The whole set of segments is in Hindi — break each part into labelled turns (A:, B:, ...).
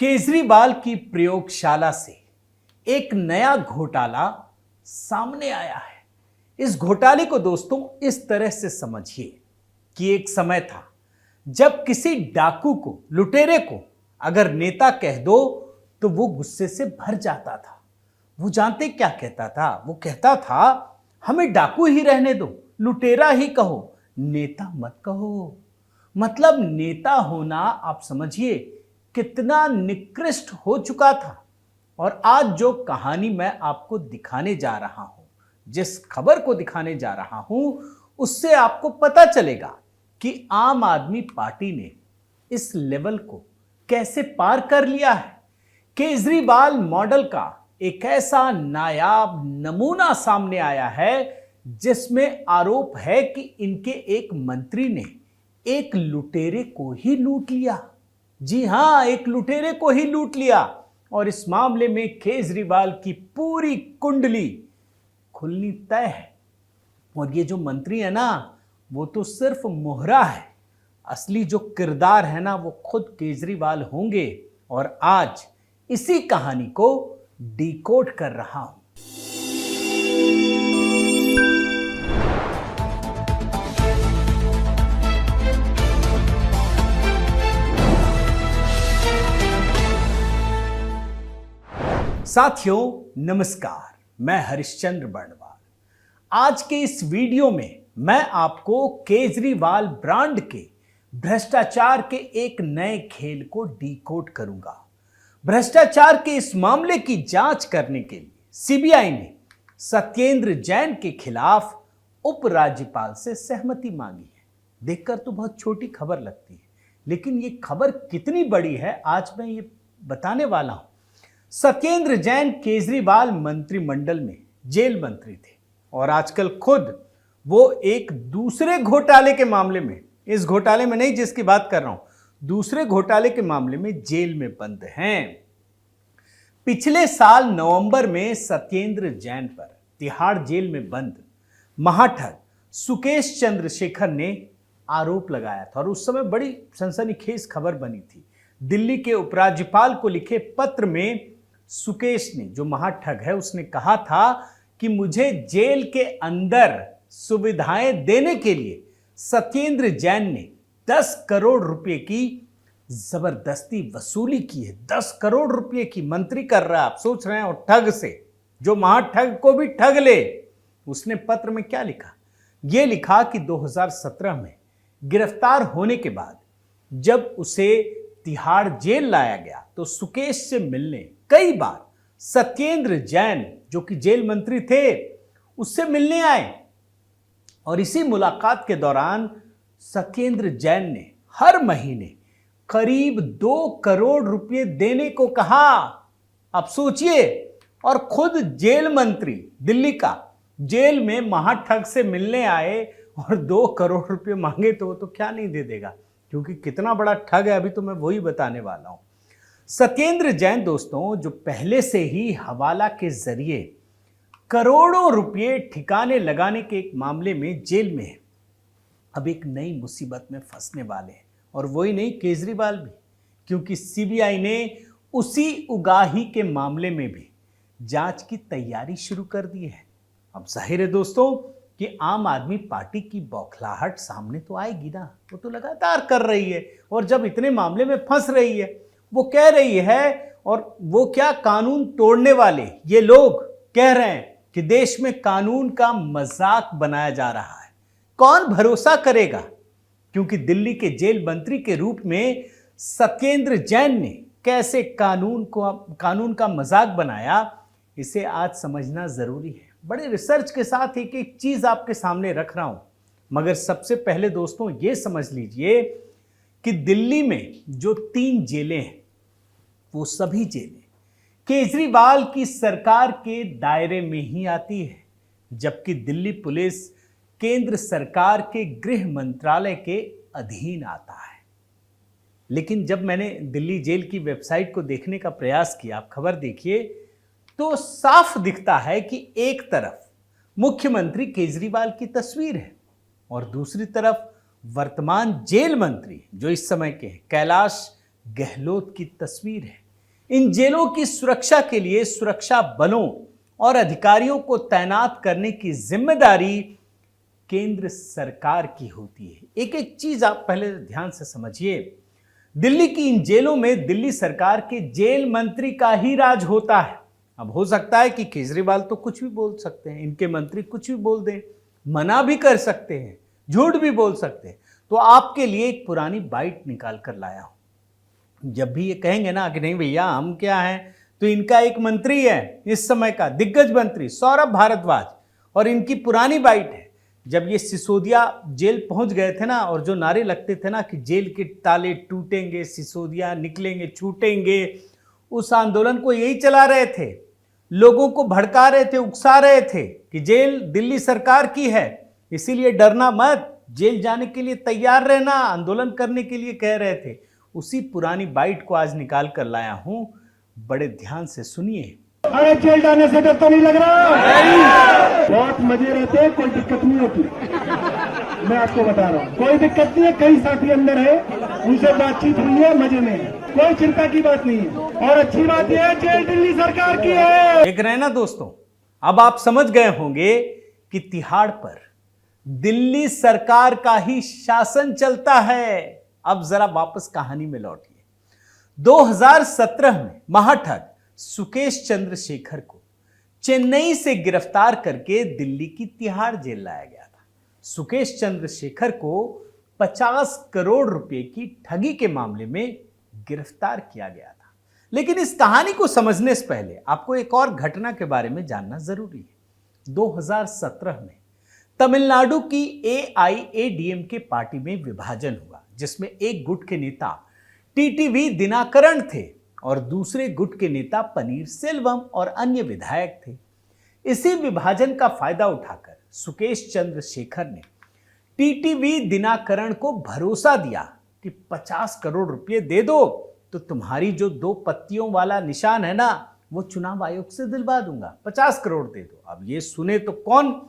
A: केजरीवाल की प्रयोगशाला से एक नया घोटाला सामने आया है। इस घोटाले को दोस्तों इस तरह से समझिए कि एक समय था जब किसी डाकू को, लुटेरे को अगर नेता कह दो तो वो गुस्से से भर जाता था। वो जानते क्या कहता था? वो कहता था हमें डाकू ही रहने दो, लुटेरा ही कहो, नेता मत कहो। मतलब नेता होना आप समझिए कितना निकृष्ट हो चुका था। और आज जो कहानी मैं आपको दिखाने जा रहा हूं, जिस खबर को दिखाने जा रहा हूं, उससे आपको पता चलेगा कि आम आदमी पार्टी ने इस लेवल को कैसे पार कर लिया है। केजरीवाल मॉडल का एक ऐसा नायाब नमूना सामने आया है जिसमें आरोप है कि इनके एक मंत्री ने एक लुटेरे को ही लूट लिया। जी हां, एक लुटेरे को ही लूट लिया। और इस मामले में केजरीवाल की पूरी कुंडली खुलनी तय है। और ये जो मंत्री है ना, वो तो सिर्फ मोहरा है। असली जो किरदार है ना, वो खुद केजरीवाल होंगे। और आज इसी कहानी को डिकोड कर रहा हूं। साथियों नमस्कार, मैं हरिश्चंद्र बर्णवाल। आज के इस वीडियो में मैं आपको केजरीवाल ब्रांड के भ्रष्टाचार के एक नए खेल को डिकोड करूंगा। भ्रष्टाचार के इस मामले की जांच करने के लिए सीबीआई ने सत्येंद्र जैन के खिलाफ उपराज्यपाल से सहमति मांगी है। देखकर तो बहुत छोटी खबर लगती है, लेकिन ये खबर कितनी बड़ी है आज मैं ये बताने वाला हूं। सत्येंद्र जैन केजरीवाल मंत्रिमंडल में जेल मंत्री थे और आजकल खुद वो एक दूसरे घोटाले के मामले में, इस घोटाले में नहीं जिसकी बात कर रहा हूं, दूसरे घोटाले के मामले में जेल में बंद हैं। पिछले साल नवंबर में सत्येंद्र जैन पर तिहाड़ जेल में बंद महाठग सुकेश चंद्रशेखर ने आरोप लगाया था और उस समय बड़ी सनसनीखेज खबर बनी थी। दिल्ली के उपराज्यपाल को लिखे पत्र में सुकेश ने, जो महाठग है, उसने कहा था कि मुझे जेल के अंदर सुविधाएं देने के लिए सत्येंद्र जैन ने 10 करोड़ रुपए की जबरदस्ती वसूली की है। 10 करोड़ रुपए की मंत्री कर रहा है, आप सोच रहे हैं, और ठग से, जो महाठग को भी ठग ले। उसने पत्र में क्या लिखा? यह लिखा कि 2017 में गिरफ्तार होने के बाद जब उसे तिहाड़ जेल लाया गया तो सुकेश से मिलने कई बार सत्येंद्र जैन, जो कि जेल मंत्री थे, उससे मिलने आए। और इसी मुलाकात के दौरान सत्येंद्र जैन ने हर महीने करीब 2 करोड़ रुपए देने को कहा। अब सोचिए, और खुद जेल मंत्री दिल्ली का जेल में महाठग से मिलने आए और 2 करोड़ रुपए मांगे तो वो तो क्या नहीं दे देगा, क्योंकि कितना बड़ा ठग है अभी तो मैं वही बताने वाला हूं। सत्येंद्र जैन दोस्तों, जो पहले से ही हवाला के जरिए करोड़ों रुपए ठिकाने लगाने के एक मामले में जेल में है, अब एक नई मुसीबत में फंसने वाले हैं। और वही नहीं, केजरीवाल भी, क्योंकि सीबीआई ने उसी उगाही के मामले में भी जांच की तैयारी शुरू कर दी है। अब जाहिर है दोस्तों कि आम आदमी पार्टी की बौखलाहट सामने तो आएगी ना, वो तो लगातार कर रही है। और जब इतने मामले में फंस रही है, वो कह रही है, और वो क्या, कानून तोड़ने वाले ये लोग कह रहे हैं कि देश में कानून का मजाक बनाया जा रहा है। कौन भरोसा करेगा? क्योंकि दिल्ली के जेल मंत्री के रूप में सत्येंद्र जैन ने कैसे कानून का मजाक बनाया, इसे आज समझना जरूरी है। बड़े रिसर्च के साथ एक एक चीज आपके सामने रख रहा हूं, मगर सबसे पहले दोस्तों ये समझ लीजिए कि दिल्ली में जो 3 जेलें हैं, वो सभी जेलें केजरीवाल की सरकार के दायरे में ही आती है, जबकि दिल्ली पुलिस केंद्र सरकार के गृह मंत्रालय के अधीन आता है। लेकिन जब मैंने दिल्ली जेल की वेबसाइट को देखने का प्रयास किया, आप खबर देखिए, तो साफ दिखता है कि एक तरफ मुख्यमंत्री केजरीवाल की तस्वीर है और दूसरी तरफ वर्तमान जेल मंत्री, जो इस समय के हैं, कैलाश गहलोत की तस्वीर है। इन जेलों की सुरक्षा के लिए सुरक्षा बलों और अधिकारियों को तैनात करने की जिम्मेदारी केंद्र सरकार की होती है। एक एक चीज आप पहले ध्यान से समझिए। दिल्ली की इन जेलों में दिल्ली सरकार के जेल मंत्री का ही राज होता है। अब हो सकता है कि केजरीवाल तो कुछ भी बोल सकते हैं, इनके मंत्री कुछ भी बोल दें, मना भी कर सकते हैं, झूठ भी बोल सकते हैं। तो आपके लिए एक पुरानी बाइट निकाल कर लाया हूं। जब भी ये कहेंगे ना कि नहीं भैया हम क्या हैं, तो इनका एक मंत्री है इस समय का दिग्गज मंत्री सौरभ भारद्वाज, और इनकी पुरानी बाइट है। जब ये सिसोदिया जेल पहुंच गए थे ना, और जो नारे लगते थे ना कि जेल के ताले टूटेंगे, सिसोदिया निकलेंगे, छूटेंगे, उस आंदोलन को यही चला रहे थे। लोगों को भड़का रहे थे, उकसा रहे थे कि जेल दिल्ली सरकार की है, इसीलिए डरना मत, जेल जाने के लिए तैयार रहना, आंदोलन करने के लिए कह रहे थे। उसी पुरानी बाइट को आज निकाल कर लाया हूं, बड़े ध्यान से सुनिए।
B: अरे जेल जाने से डर तो नहीं लग रहा? बहुत मजे रहते हैं, कोई दिक्कत नहीं होती। मैं आपको बता रहा हूँ, कोई दिक्कत नहीं है। कई साथी अंदर है, उनसे बातचीत हुई है, मजे में है, कोई चिंता की बात नहीं है। और अच्छी बात यह है जेल दिल्ली सरकार की है।
A: देख रहे हैं ना दोस्तों, अब आप समझ गए होंगे कि तिहाड़ पर दिल्ली सरकार का ही शासन चलता है। अब जरा वापस कहानी में लौटिए। 2017 में महाठग सुकेश चंद्रशेखर को चेन्नई से गिरफ्तार करके दिल्ली की तिहाड़ जेल लाया गया था। सुकेश चंद्रशेखर को 50 करोड़ रुपए की ठगी के मामले में गिरफ्तार किया गया था। लेकिन इस कहानी को समझने से पहले आपको एक और घटना के बारे में जानना जरूरी है। 2017 में तमिलनाडु की AIADMK पार्टी में विभाजन हुआ, जिसमें एक गुट के नेता TTV दिनाकरण थे और दूसरे गुट के नेता पनीर सेल्वम और अन्य विधायक थे। इसी विभाजन का फायदा उठाकर सुकेश चंद्रशेखर ने TTV दिनाकरण को भरोसा दिया कि 50 करोड़ रुपए दे दो तो तुम्हारी जो 2 पत्तियों वाला निशान है ना, वो चुनाव आयोग से दिलवा दूंगा, 50 करोड़ दे दो। अब ये सुने तो कौन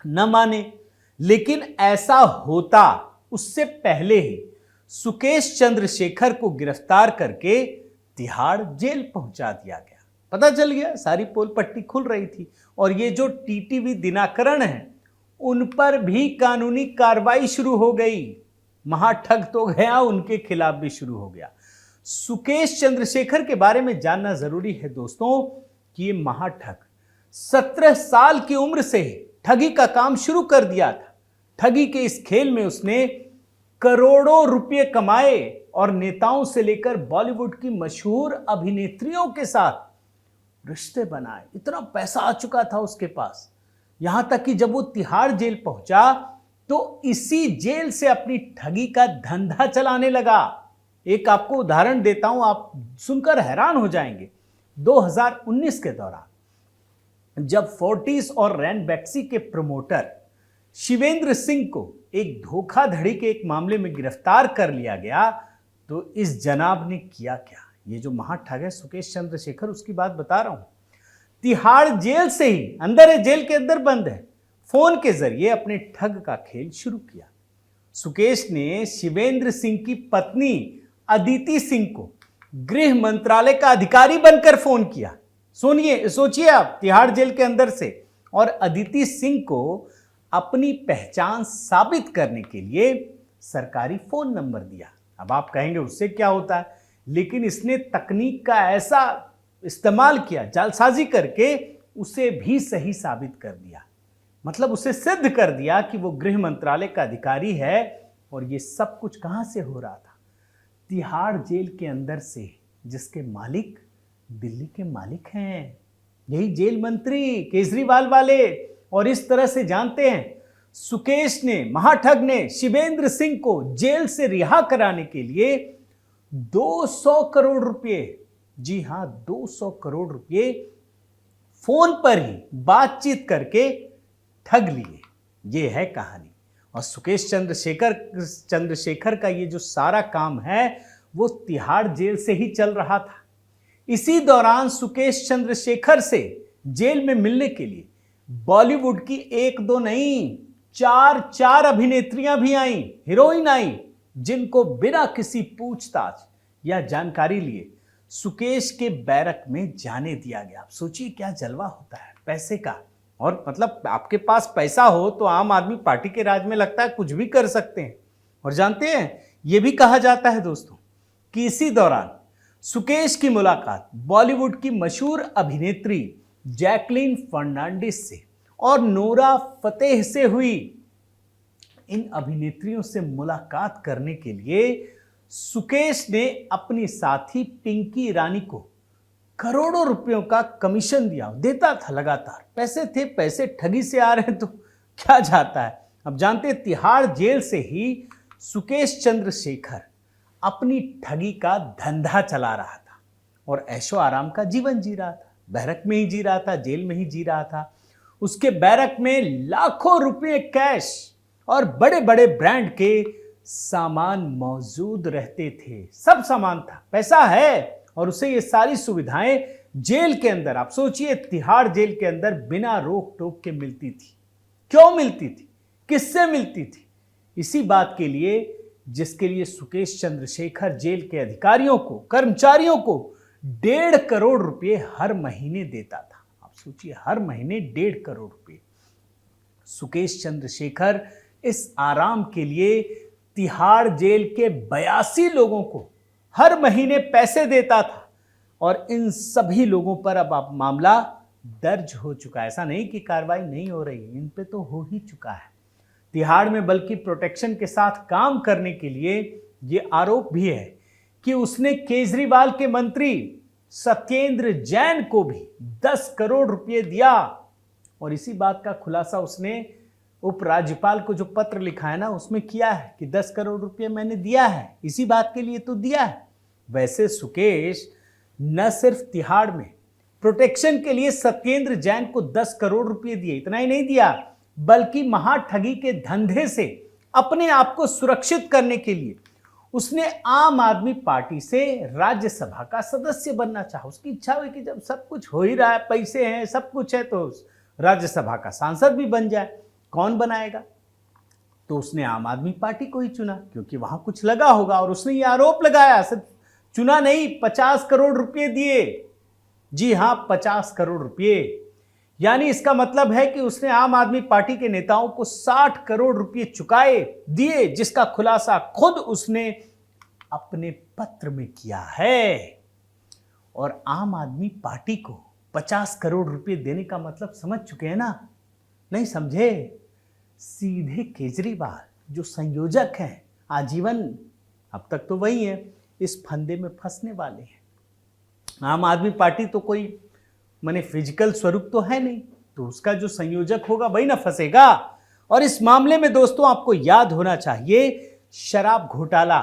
A: न माने, लेकिन ऐसा होता उससे पहले ही सुकेश चंद्रशेखर को गिरफ्तार करके तिहाड़ जेल पहुंचा दिया गया। पता चल गया, सारी पोल पट्टी खुल रही थी। और ये जो TTV दिनाकरण है, उन पर भी कानूनी कार्रवाई शुरू हो गई। महाठग तो गया, उनके खिलाफ भी शुरू हो गया। सुकेश चंद्रशेखर के बारे में जानना जरूरी है दोस्तों कि ये महाठग 17 साल की उम्र से ठगी का काम शुरू कर दिया था। ठगी के इस खेल में उसने करोड़ों रुपए कमाए और नेताओं से लेकर बॉलीवुड की मशहूर अभिनेत्रियों के साथ रिश्ते बनाए। इतना पैसा आ चुका था उसके पास, यहां तक कि जब वो तिहाड़ जेल पहुंचा तो इसी जेल से अपनी ठगी का धंधा चलाने लगा। एक आपको उदाहरण देता हूं, आप सुनकर हैरान हो जाएंगे। 2019 के दौरान जब फोर्टिस और रैनबैक्सी के प्रमोटर शिवेंद्र सिंह को एक धोखाधड़ी के एक मामले में गिरफ्तार कर लिया गया, तो इस जनाब ने किया क्या। ये जो महाठग है सुकेश चंद्रशेखर, उसकी बात बता रहा हूं। तिहाड़ जेल से ही, अंदर है, जेल के अंदर बंद है, फोन के जरिए अपने ठग का खेल शुरू किया। सुकेश ने शिवेंद्र सिंह की पत्नी अदिति सिंह को गृह मंत्रालय का अधिकारी बनकर फोन किया। सोचिए आप, तिहाड़ जेल के अंदर से, और अदिति सिंह को अपनी पहचान साबित करने के लिए सरकारी फोन नंबर दिया। अब आप कहेंगे उससे क्या होता है, लेकिन इसने तकनीक का ऐसा इस्तेमाल किया, जालसाजी करके उसे भी सही साबित कर दिया। मतलब उसे सिद्ध कर दिया कि वो गृह मंत्रालय का अधिकारी है। और ये सब कुछ कहां से हो रहा था? तिहाड़ जेल के अंदर से, जिसके मालिक दिल्ली के मालिक हैं, यही जेल मंत्री केजरीवाल वाले। और इस तरह से जानते हैं, सुकेश ने, महाठग ने शिवेंद्र सिंह को जेल से रिहा कराने के लिए 200 करोड़ रुपए, जी हां 200 करोड़ रुपए फोन पर ही बातचीत करके ठग लिए। ये है कहानी। और सुकेश चंद्रशेखर का ये जो सारा काम है वो तिहाड़ जेल से ही चल रहा था। इसी दौरान सुकेश चंद्रशेखर से जेल में मिलने के लिए बॉलीवुड की 1-2 नहीं, 4 अभिनेत्रियां भी आईं, हीरोइन आई, जिनको बिना किसी पूछताछ या जानकारी लिए सुकेश के बैरक में जाने दिया गया। आप सोचिए क्या जलवा होता है पैसे का। और मतलब आपके पास पैसा हो तो आम आदमी पार्टी के राज में लगता है कुछ भी कर सकते हैं। और जानते हैं यह भी कहा जाता है दोस्तों कि इसी दौरान सुकेश की मुलाकात बॉलीवुड की मशहूर अभिनेत्री जैकलीन फर्नांडिस से और नोरा फतेही से हुई। इन अभिनेत्रियों से मुलाकात करने के लिए सुकेश ने अपनी साथी पिंकी ईरानी को करोड़ों रुपयों का कमीशन देता था लगातार। पैसे थे, पैसे ठगी से आ रहे हैं तो क्या जाता है। अब जानते हैं तिहाड़ जेल से ही सुकेश चंद्रशेखर अपनी ठगी का धंधा चला रहा था और ऐशो आराम का जीवन जी रहा था। बैरक में ही जी रहा था, जेल में ही जी रहा था। उसके बैरक में लाखों रुपए कैश और बड़े बड़े ब्रांड के सामान मौजूद रहते थे। सब सामान था, पैसा है और उसे ये सारी सुविधाएं जेल के अंदर, आप सोचिए तिहाड़ जेल के अंदर बिना रोक टोक के मिलती थी। क्यों मिलती थी, किससे मिलती थी? इसी बात के लिए जिसके लिए सुकेश चंद्रशेखर जेल के अधिकारियों को, कर्मचारियों को 1.5 करोड़ रुपए हर महीने देता था। आप सोचिए हर महीने 1.5 करोड़ रुपए। सुकेश चंद्रशेखर इस आराम के लिए तिहाड़ जेल के 82 लोगों को हर महीने पैसे देता था और इन सभी लोगों पर अब मामला दर्ज हो चुका है। ऐसा नहीं कि कार्रवाई नहीं हो रही, इन पे तो हो ही चुका है तिहाड़ में। बल्कि प्रोटेक्शन के साथ काम करने के लिए ये आरोप भी है कि उसने केजरीवाल के मंत्री सत्येंद्र जैन को भी 10 करोड़ रुपए दिया। और इसी बात का खुलासा उसने उपराज्यपाल को जो पत्र लिखा है ना उसमें किया है कि 10 करोड़ रुपए मैंने दिया है, इसी बात के लिए तो दिया है। वैसे सुकेश न सिर्फ तिहाड़ में प्रोटेक्शन के लिए सत्येंद्र जैन को 10 करोड़ रुपए दिए, इतना ही नहीं दिया बल्कि महाठगी के धंधे से अपने आप को सुरक्षित करने के लिए उसने आम आदमी पार्टी से राज्यसभा का सदस्य बनना चाहा। उसकी इच्छा हुई कि जब सब कुछ हो ही रहा है, पैसे हैं, सब कुछ है, तो राज्यसभा का सांसद भी बन जाए। कौन बनाएगा? तो उसने आम आदमी पार्टी को ही चुना क्योंकि वहां कुछ लगा होगा। और उसने ये आरोप लगाया, सिर्फ चुना नहीं, 50 करोड़ रुपए दिए। जी हां, 50 करोड़ रुपए। यानी इसका मतलब है कि उसने आम आदमी पार्टी के नेताओं को 60 करोड़ रुपए चुकाए दिए, जिसका खुलासा खुद उसने अपने पत्र में किया है। और आम आदमी पार्टी को 50 करोड़ रुपए देने का मतलब समझ चुके हैं ना? नहीं समझे? सीधे केजरीवाल जो संयोजक हैं आजीवन, अब तक तो वही है, इस फंदे में फंसने वाले हैं। आम आदमी पार्टी तो कोई माने फिजिकल स्वरूप तो है नहीं, तो उसका जो संयोजक होगा वही ना फंसेगा। और इस मामले में दोस्तों आपको याद होना चाहिए, शराब घोटाला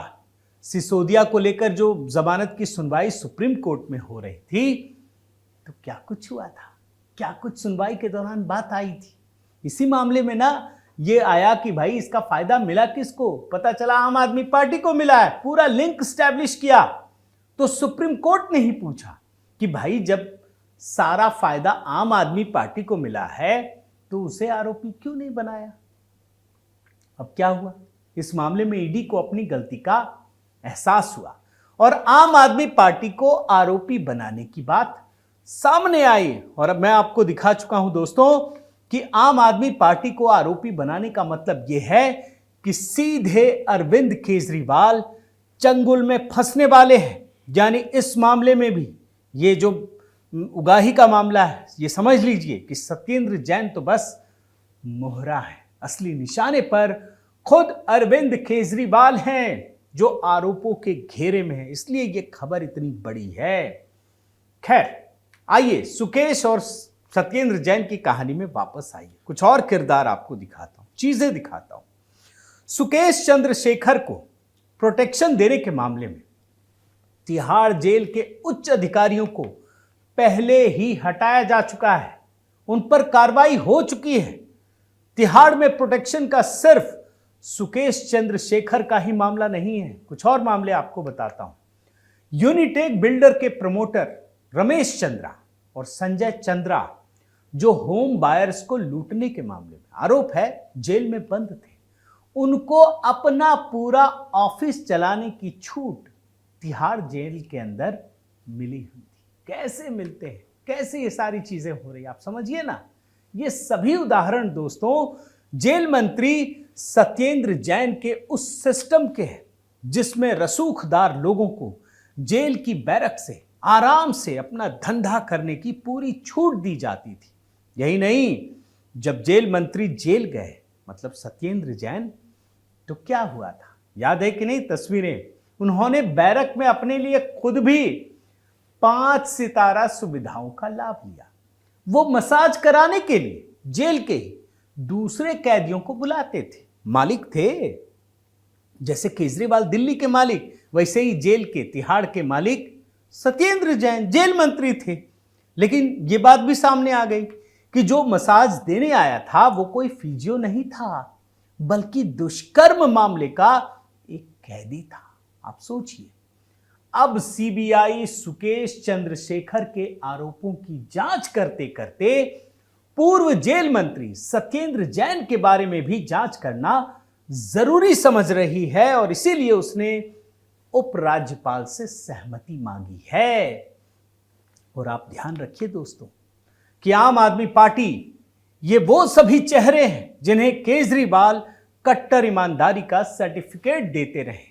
A: सिसोदिया को लेकर जो जमानत की सुनवाई सुप्रीम कोर्ट में हो रही थी, तो क्या कुछ हुआ था, क्या कुछ सुनवाई के दौरान बात आई थी। इसी मामले में ना ये आया कि भाई इसका फायदा मिला किसको? पता चला आम आदमी पार्टी को मिला है। पूरा लिंक स्टैब्लिश किया। तो सुप्रीम कोर्ट ने ही पूछा कि भाई जब सारा फायदा आम आदमी पार्टी को मिला है तो उसे आरोपी क्यों नहीं बनाया? अब क्या हुआ? इस मामले में ईडी को अपनी गलती का एहसास हुआ और आम आदमी पार्टी को आरोपी बनाने की बात सामने आई। और अब मैं आपको दिखा चुका हूं दोस्तों कि आम आदमी पार्टी को आरोपी बनाने का मतलब यह है कि सीधे अरविंद केजरीवाल चंगुल में फंसने वाले हैं। यानी इस मामले में भी ये जो उगाही का मामला है, ये समझ लीजिए कि सत्येंद्र जैन तो बस मोहरा है, असली निशाने पर खुद अरविंद केजरीवाल हैं जो आरोपों के घेरे में है। इसलिए ये खबर इतनी बड़ी है। खैर आइए सुकेश और सत्येंद्र जैन की कहानी में वापस आइए। कुछ और किरदार आपको दिखाता हूं, चीजें दिखाता हूं। सुकेश चंद्रशेखर को प्रोटेक्शन देने के मामले में तिहाड़ जेल के उच्च अधिकारियों को पहले ही हटाया जा चुका है, उन पर कार्रवाई हो चुकी है। तिहाड़ में प्रोटेक्शन का सिर्फ सुकेश चंद्रशेखर का ही मामला नहीं है, कुछ और मामले आपको बताता हूं। यूनिटेक बिल्डर के प्रमोटर रमेश चंद्रा और संजय चंद्रा जो होम बायर्स को लूटने के मामले में आरोप है जेल में बंद थे, उनको अपना पूरा ऑफिस चलाने की छूट तिहाड़ जेल के अंदर मिली हुई थी। कैसे मिलते हैं, कैसे ये सारी चीजें हो रही, आप समझिए ना। ये सभी उदाहरण दोस्तों जेल मंत्री सत्येंद्र जैन के उस सिस्टम के हैं जिसमें रसूखदार लोगों को जेल की बैरक से आराम से अपना धंधा करने की पूरी छूट दी जाती थी। यही नहीं, जब जेल मंत्री जेल गए, मतलब सत्येंद्र जैन, तो क्या हुआ था याद है कि नहीं तस्वीरें? उन्होंने बैरक में अपने लिए खुद भी 5 सितारा सुविधाओं का लाभ लिया। वो मसाज कराने के लिए जेल के ही दूसरे कैदियों को बुलाते थे। मालिक थे, जैसे केजरीवाल दिल्ली के मालिक, वैसे ही जेल के तिहाड़ के मालिक सत्येंद्र जैन जेल मंत्री थे। लेकिन ये बात भी सामने आ गई कि जो मसाज देने आया था वो कोई फिजियो नहीं था, बल्कि दुष्कर्म मामले का एक कैदी था। आप सोचिए, अब सीबीआई सुकेश चंद्रशेखर के आरोपों की जांच करते करते पूर्व जेल मंत्री सत्येंद्र जैन के बारे में भी जांच करना जरूरी समझ रही है और इसीलिए उसने उपराज्यपाल से सहमति मांगी है। और आप ध्यान रखिए दोस्तों कि आम आदमी पार्टी, ये वो सभी चेहरे हैं जिन्हें केजरीवाल कट्टर ईमानदारी का सर्टिफिकेट देते रहे।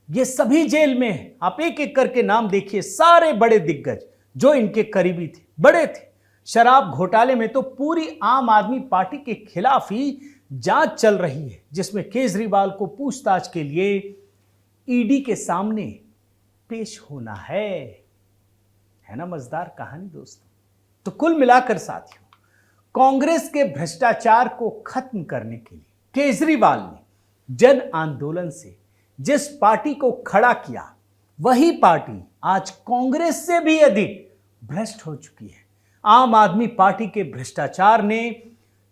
A: ये सभी जेल में हैं। आप एक एक करके नाम देखिए, सारे बड़े दिग्गज जो इनके करीबी थे, बड़े थे। शराब घोटाले में तो पूरी आम आदमी पार्टी के खिलाफ ही जांच चल रही है, जिसमें केजरीवाल को पूछताछ के लिए ईडी के सामने पेश होना है ना। मजेदार कहानी दोस्तों। तो कुल मिलाकर साथियों, कांग्रेस के भ्रष्टाचार को खत्म करने के लिए केजरीवाल ने जन आंदोलन से जिस पार्टी को खड़ा किया, वही पार्टी आज कांग्रेस से भी अधिक भ्रष्ट हो चुकी है। आम आदमी पार्टी के भ्रष्टाचार ने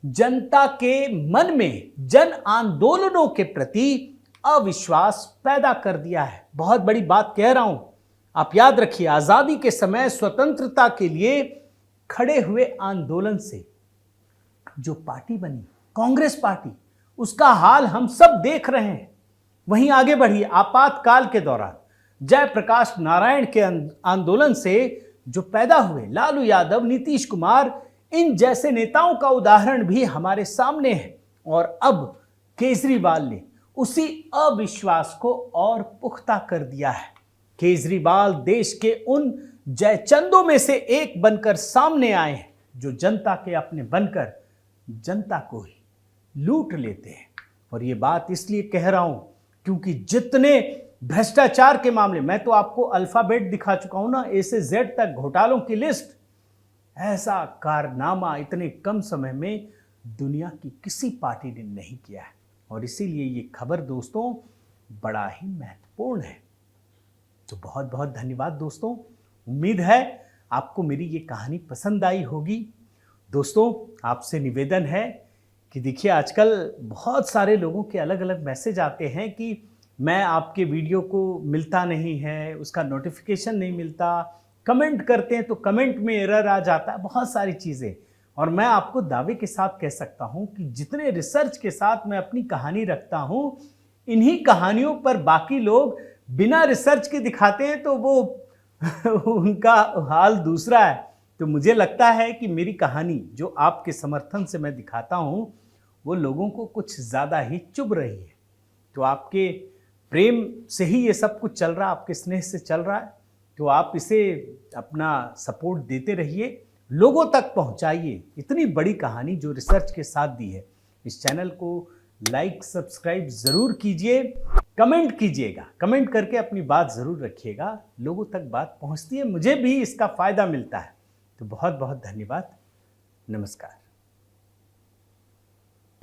A: जनता के मन में जन आंदोलनों के प्रति अविश्वास पैदा कर दिया है। बहुत बड़ी बात कह रहा हूं। आप याद रखिए, आजादी के समय स्वतंत्रता के लिए खड़े हुए आंदोलन से जो पार्टी बनी कांग्रेस पार्टी, उसका हाल हम सब देख रहे हैं। वहीं आगे बढ़िए, आपातकाल के दौरान जयप्रकाश नारायण के आंदोलन से जो पैदा हुए लालू यादव, नीतीश कुमार, इन जैसे नेताओं का उदाहरण भी हमारे सामने है। और अब केजरीवाल ने उसी अविश्वास को और पुख्ता कर दिया है। केजरीवाल देश के उन जयचंदों में से एक बनकर सामने आए हैं जो जनता के अपने बनकर जनता को ही लूट लेते हैं। और ये बात इसलिए कह रहा हूं क्योंकि जितने भ्रष्टाचार के मामले, मैं तो आपको अल्फाबेट दिखा चुका हूं ना, ए से जेड तक घोटालों की लिस्ट। ऐसा कारनामा इतने कम समय में दुनिया की किसी पार्टी ने नहीं किया है। और इसीलिए ये खबर दोस्तों बड़ा ही महत्वपूर्ण है। तो बहुत बहुत धन्यवाद दोस्तों। उम्मीद है आपको मेरी ये कहानी पसंद आई होगी। दोस्तों आपसे निवेदन है कि देखिए, आजकल बहुत सारे लोगों के अलग अलग मैसेज आते हैं कि मैं आपके वीडियो को मिलता नहीं है, उसका नोटिफिकेशन नहीं मिलता, कमेंट करते हैं तो कमेंट में एरर आ जाता है, बहुत सारी चीज़ें। और मैं आपको दावे के साथ कह सकता हूं कि जितने रिसर्च के साथ मैं अपनी कहानी रखता हूं, इन्हीं कहानियों पर बाकी लोग बिना रिसर्च के दिखाते हैं तो वो उनका हाल दूसरा है। तो मुझे लगता है कि मेरी कहानी जो आपके समर्थन से मैं दिखाता हूं, वो लोगों को कुछ ज़्यादा ही चुभ रही है। तो आपके प्रेम से ही ये सब कुछ चल रहा है, आपके स्नेह से चल रहा है। तो आप इसे अपना सपोर्ट देते रहिए, लोगों तक पहुंचाइए इतनी बड़ी कहानी जो रिसर्च के साथ दी है। इस चैनल को लाइक सब्सक्राइब ज़रूर कीजिए, कमेंट कीजिएगा, कमेंट करके अपनी बात ज़रूर रखिएगा। लोगों तक बात पहुंचती है, मुझे भी इसका फ़ायदा मिलता है। तो बहुत बहुत धन्यवाद। नमस्कार।